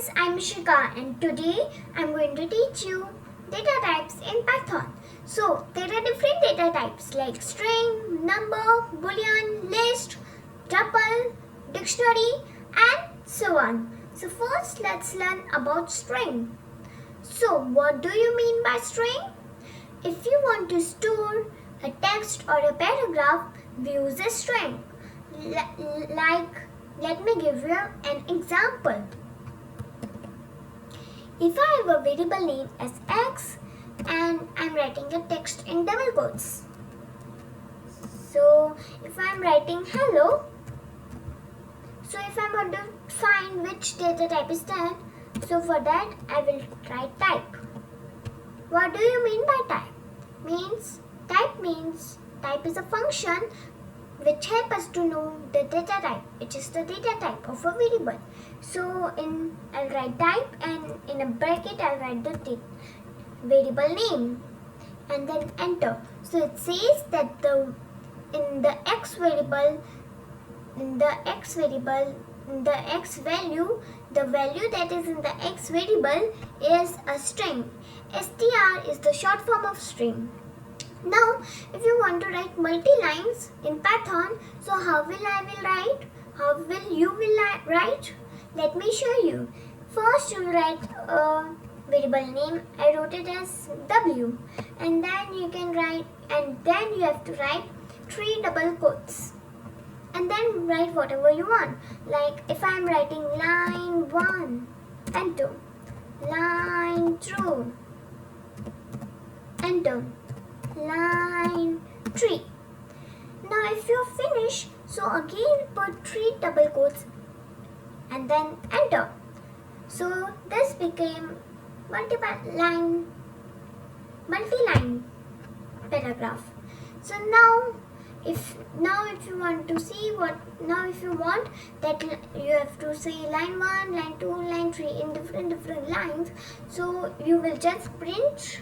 friends, I'm Shika and today I'm going to teach you data types in Python. So there are different data types like string, number, boolean, list, tuple, dictionary and so on. So first let's learn about string. So what do you mean by string? If you want to store a text or a paragraph, we use a string. Let me give you an example. If I have a variable name as x and I'm writing a text in double quotes. So if I'm writing hello, so if I want to find which data type is that, so for that I will write type. What do you mean by type? Type is a function which help us to know the data type, which is the data type of a variable. So I'll write type and in a bracket I'll write the variable name and then enter. So it says that in the x value, the value that is in the x variable is a string. str is the short form of string. Now, if you want to write multi-lines in Python, so how will you write? Let me show you. First, you will write a variable name. I wrote it as W, and then you have to write 3 double quotes, and then write whatever you want. Like if I am writing line 1, enter. Line 2, enter. Line 3. Now if you finish, so again put 3 double quotes and then enter. So this became multi-line paragraph. So now if you want to see if you want that you have to say line 1, line 2, line 3 in different lines, so you will just print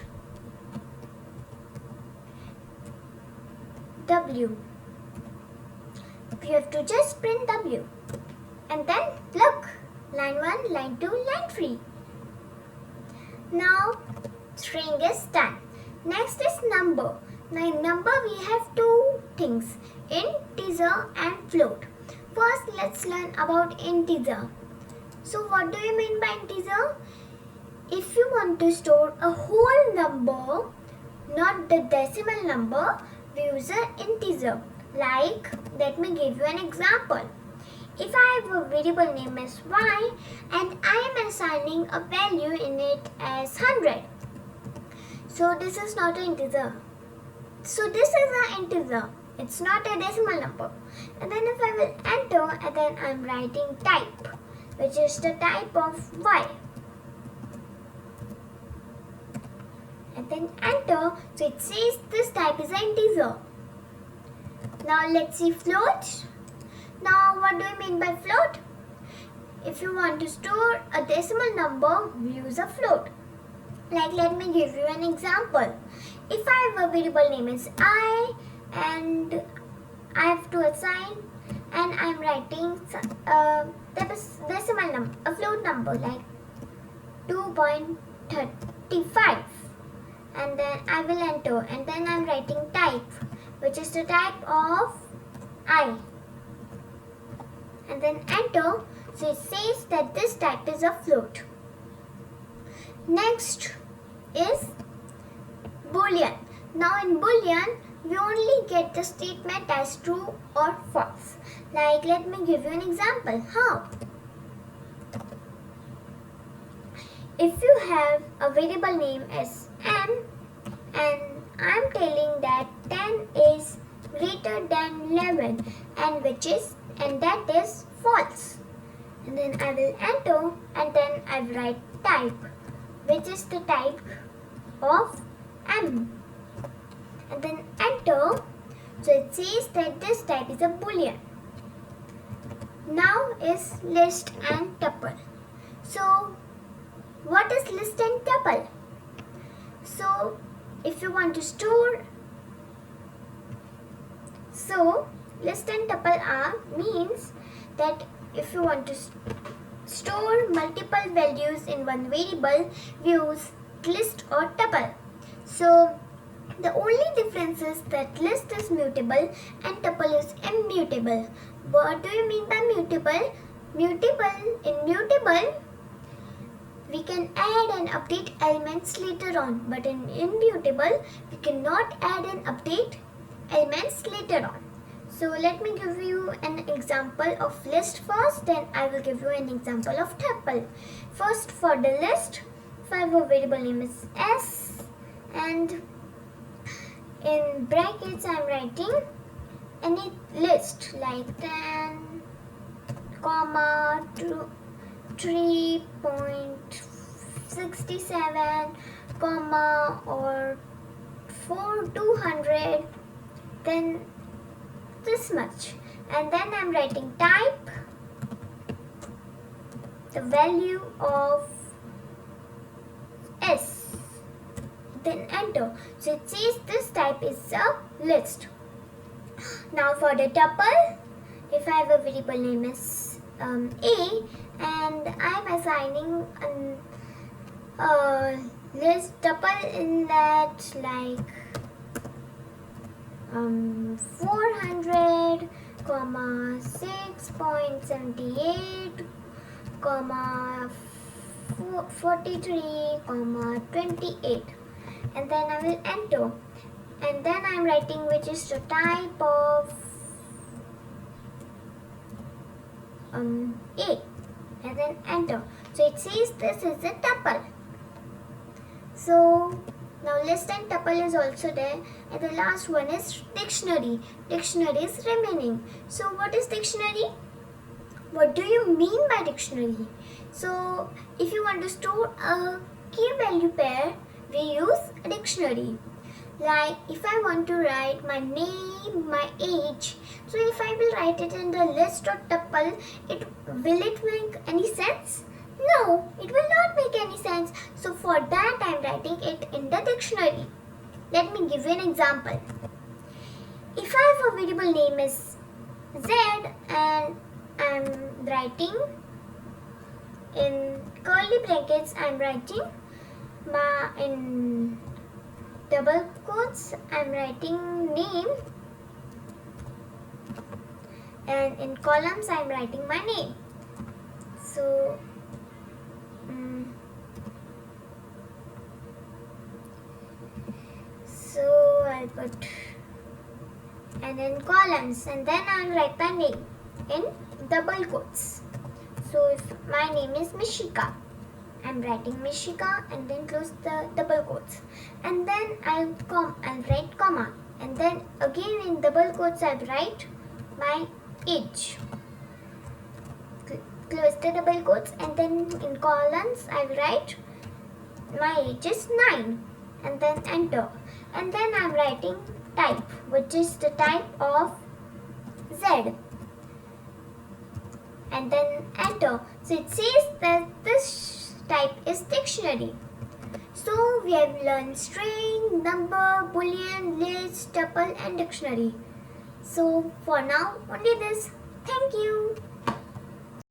W. You have to just print W and then look, line 1, line 2, line 3. Now string is done. Next is number. Now in number we have two things, integer and float. First let's learn about integer. So what do you mean by integer? If you want to store a whole number, not the decimal number, we use an integer. Like, let me give you an example. If I have a variable name as y and I am assigning a value in it as 100, so this is not an integer. So this is an integer. It's not a decimal number. And then if I will enter, and then I'm writing type, which is the type of y. And then enter, so it says this type is an integer. Now let's see float. Now what do you mean by float? If you want to store a decimal number, we use a float. Like let me give you an example. If I have a variable name is I and I have to assign and I'm writing a decimal number, a float number like 2.35. And then I will enter and then I'm writing type, which is the type of I, and then enter. So it says that this type is a float. Next is boolean. Now in boolean we only get the statement as true or false. Like let me give you an example. How? If you have a variable name as n and I'm telling that 10 is greater than 11 and that is false, and then I will enter and then I will write type, which is the type of m, and then enter. So it says that this type is a boolean. Now is list and tuple. So what is list and tuple? So if you want to store, so list and tuple means that if you want to store multiple values in one variable, we use list or tuple. So the only difference is that list is mutable and tuple is immutable. What do you mean by mutable? In mutable, we can add and update elements later on, but in immutable, we cannot add and update elements later on. So let me give you an example of list first, then I will give you an example of tuple. First, for the list, if I have a variable name is s, and in brackets I am writing any list like 10, 3.67, or 200, then this much, and then I'm writing type, the value of s, then enter. So it says this type is a list. Now for the tuple, if I have a variable name is a, and I'm assigning a list tuple in that like 400, 6.78, 43, 28, and then I will enter, and then I'm writing which is the type of A, and then enter. So it says this is a tuple. So now list and tuple is also there, and the last one is dictionary. Dictionary is remaining. So what is dictionary? What do you mean by dictionary? So if you want to store a key value pair, we use a dictionary. Like if I want to write my name, my age, so if I will write it in the list or tuple, will it make any sense? No, it will not make any sense. So for that I am writing it in the dictionary. Let me give you an example. If I have a variable name is Z and I am writing in curly brackets, I am writing in double quotes, I am writing name, and in columns I am writing my name. So I'll put, and in columns, and then I'll write my name in double quotes. So if my name is Mishika, I'm writing Mishika and then close the double quotes, and then I'll write comma, and then again in double quotes I'll write my age. Close the double quotes, and then in columns I'll write my age is 9, and then enter, and then I'm writing type, which is the type of Z, and then enter. So it says that this type is dictionary. So we have learned string, number, boolean, list, tuple and dictionary. So for now only this. Thank you.